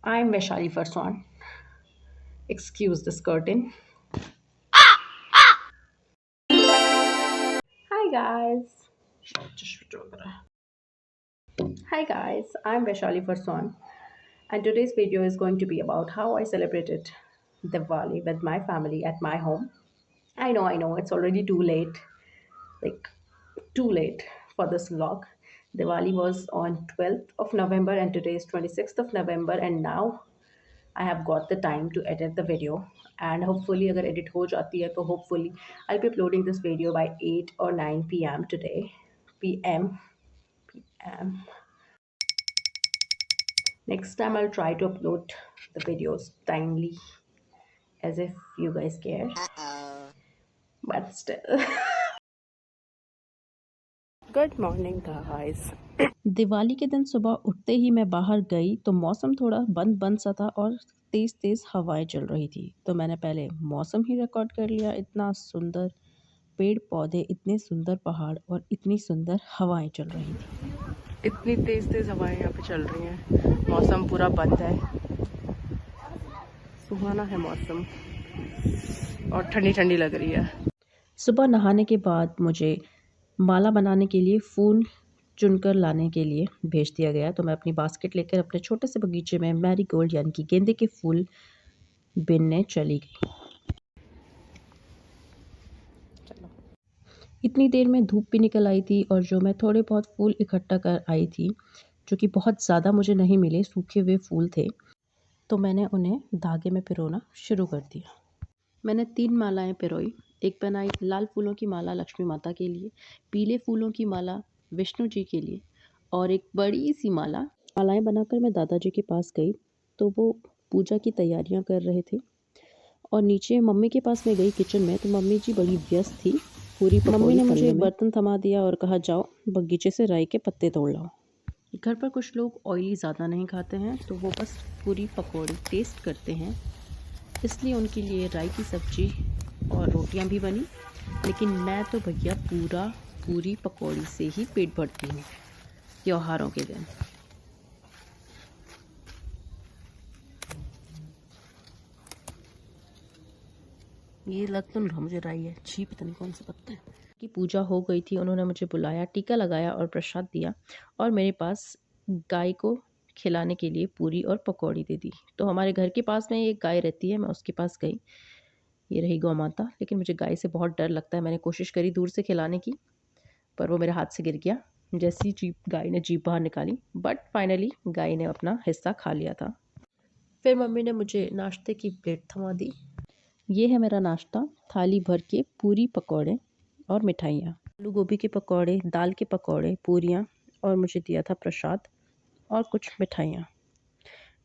I'm Vaishali Farswan. Excuse this curtain. Hi guys. Hi guys, I'm Vaishali Farswan, and today's video is going to be about how I celebrated Diwali with my family at my home. I know, it's already too late, like too late for this vlog. Diwali was on 12th of November and today is 26th of November, and now I have got the time to edit the video. And hopefully अगर edit हो जाती है तो hopefully I'll be uploading this video by 8 or 9 p.m. today. PM. Next time I'll try to upload the videos timely as if you guys care. But still. Good morning guys. Diwali के दिन सुबह उठते ही मैं बाहर गई तो मौसम थोड़ा बंद बंद सा था और तेज़ तेज़ हवाएं चल रही थी, तो मैंने पहले मौसम ही रिकॉर्ड कर लिया। इतना सुंदर पेड़ पौधे, इतने सुंदर पहाड़ और इतनी सुंदर हवाएं चल रही थी। इतनी तेज़ तेज़ हवाएं यहाँ पे चल रही हैं, मौसम पूरा बंद है, सुहाना है मौसम और ठंडी ठंडी लग रही है। सुबह नहाने के बाद मुझे माला बनाने के लिए फूल चुनकर लाने के लिए भेज दिया गया, तो मैं अपनी बास्केट लेकर अपने छोटे से बगीचे में मैरीगोल्ड यानी कि गेंदे के फूल बिनने चली गई। इतनी देर में धूप भी निकल आई थी और जो मैं थोड़े बहुत फूल इकट्ठा कर आई थी, जो कि बहुत ज़्यादा मुझे नहीं मिले, सूखे हुए फूल थे, तो मैंने उन्हें धागे में पिरोना शुरू कर दिया। मैंने 3 मालाएं पिरोई। एक बनाई लाल फूलों की माला लक्ष्मी माता के लिए, पीले फूलों की माला विष्णु जी के लिए और एक बड़ी सी मालाएं बनाकर मैं दादाजी के पास गई, तो वो पूजा की तैयारियां कर रहे थे। और नीचे मम्मी के पास मैं गई किचन में, तो मम्मी जी बड़ी व्यस्त थी। मम्मी ने मुझे एक बर्तन थमा दिया और कहा जाओ बगीचे से राई के पत्ते तोड़ लाओ। घर पर कुछ लोग ऑयली ज़्यादा नहीं खाते हैं, तो वो बस पूरी पकौड़ी टेस्ट करते हैं, इसलिए उनके लिए राई की सब्जी और रोटियां भी बनी। लेकिन मैं तो भैया पूरी पकौड़ी से ही पेट भरती हूँ त्योहारों के दिन। ये लग तो नहीं मुझे राई है, छी पता नहीं कौन सा पत्ता है। की पूजा हो गई थी, उन्होंने मुझे बुलाया, टीका लगाया और प्रसाद दिया और मेरे पास गाय को खिलाने के लिए पूरी और पकौड़ी दे दी। तो हमारे घर के पास में एक गाय रहती है, मैं उसके पास गई। ये रही गौ माता, लेकिन मुझे गाय से बहुत डर लगता है। मैंने कोशिश करी दूर से खिलाने की, पर वो मेरे हाथ से गिर गया जैसी गाय ने जीभ बाहर निकाली, बट फाइनली गाय ने अपना हिस्सा खा लिया था। फिर मम्मी ने मुझे नाश्ते की प्लेट थमा दी। ये है मेरा नाश्ता, थाली भर के पूरी पकौड़े और मिठाइयाँ, आलू गोभी के पकौड़े, दाल के पकौड़े, पूरियाँ और मुझे दिया था प्रसाद और कुछ मिठाइयाँ।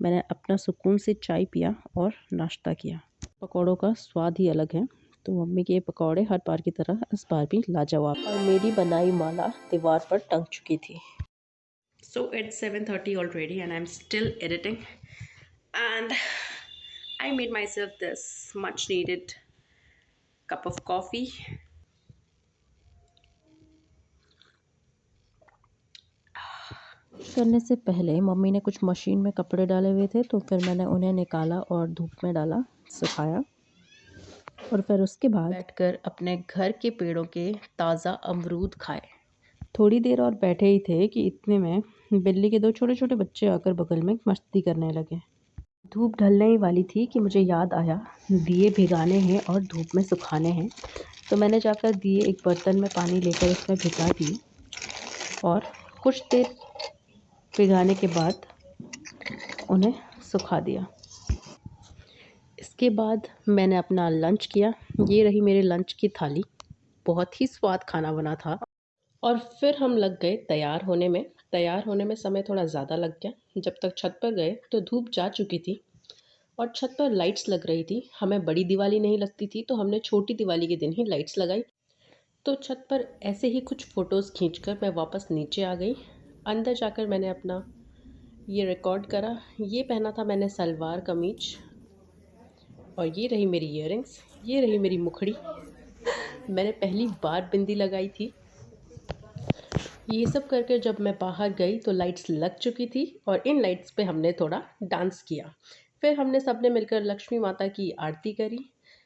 मैंने अपना सुकून से चाय पिया और नाश्ता किया। पकौड़ों का स्वाद ही अलग है, तो मम्मी के पकौड़े हर बार की तरह इस बार भी लाजवाब। और मेरी बनाई माला दीवार पर टंग चुकी थी। So it's 7:30 already and I'm still editing, and I made myself this much needed cup of coffee. करने से पहले मम्मी ने कुछ मशीन में कपड़े डाले हुए थे, तो फिर मैंने उन्हें निकाला और धूप में डाला, सुखाया, और फिर उसके बाद बैठकर अपने घर के पेड़ों के ताज़ा अमरूद खाए। थोड़ी देर और बैठे ही थे कि इतने में बिल्ली के 2 छोटे छोटे बच्चे आकर बगल में मस्ती करने लगे। धूप ढलने ही वाली थी कि मुझे याद आया दिए भिगाने हैं और धूप में सुखाने हैं, तो मैंने जाकर दिए एक बर्तन में पानी लेकर उसमें भिगा दिए और कुछ देर भिगाने के बाद उन्हें सुखा दिया। इसके बाद मैंने अपना लंच किया। ये रही मेरे लंच की थाली, बहुत ही स्वाद खाना बना था। और फिर हम लग गए तैयार होने में। तैयार होने में समय थोड़ा ज़्यादा लग गया। जब तक छत पर गए तो धूप जा चुकी थी और छत पर लाइट्स लग रही थी। हमें बड़ी दिवाली नहीं लगती थी, तो हमने छोटी दिवाली के दिन ही लाइट्स लगाई। तो छत पर ऐसे ही कुछ फ़ोटोज़ खींचकर मैं वापस नीचे आ गई। अंदर जाकर मैंने अपना ये रिकॉर्ड करा। ये पहना था मैंने सलवार कमीज, और ये रही मेरी ईयरिंग्स, ये रही मेरी मुखड़ी। मैंने पहली बार बिंदी लगाई थी। ये सब करके जब मैं बाहर गई तो लाइट्स लग चुकी थी और इन लाइट्स पे हमने थोड़ा डांस किया। फिर हमने सबने मिलकर लक्ष्मी माता की आरती करी,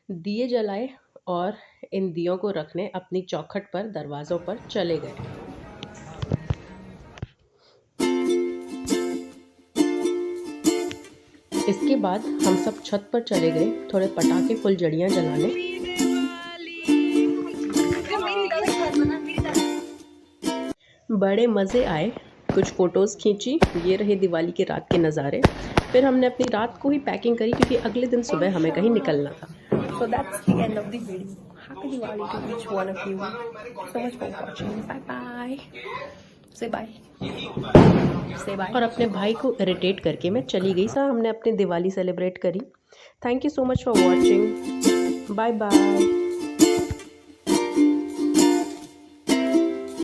दिए जलाए और इन दियों को रखने अपनी चौखट पर दरवाज़ों पर चले गए। इसके बाद हम सब छत पर चले गए थोड़े पटाखे फुलझड़ियाँ जलाने। बड़े मज़े आए, कुछ फ़ोटोज़ खींची। ये रहे दिवाली के रात के नज़ारे। फिर हमने अपनी रात को ही पैकिंग करी क्योंकि अगले दिन सुबह हमें कहीं निकलना था। So that's the end of the video. Happy Diwali to each one of you. So much for watching. Bye bye. Say bye. Say bye. और अपने भाई को इरिटेट करके मैं चली गई। हमने अपनी दिवाली सेलिब्रेट करी। Thank you so much for watching. Bye bye.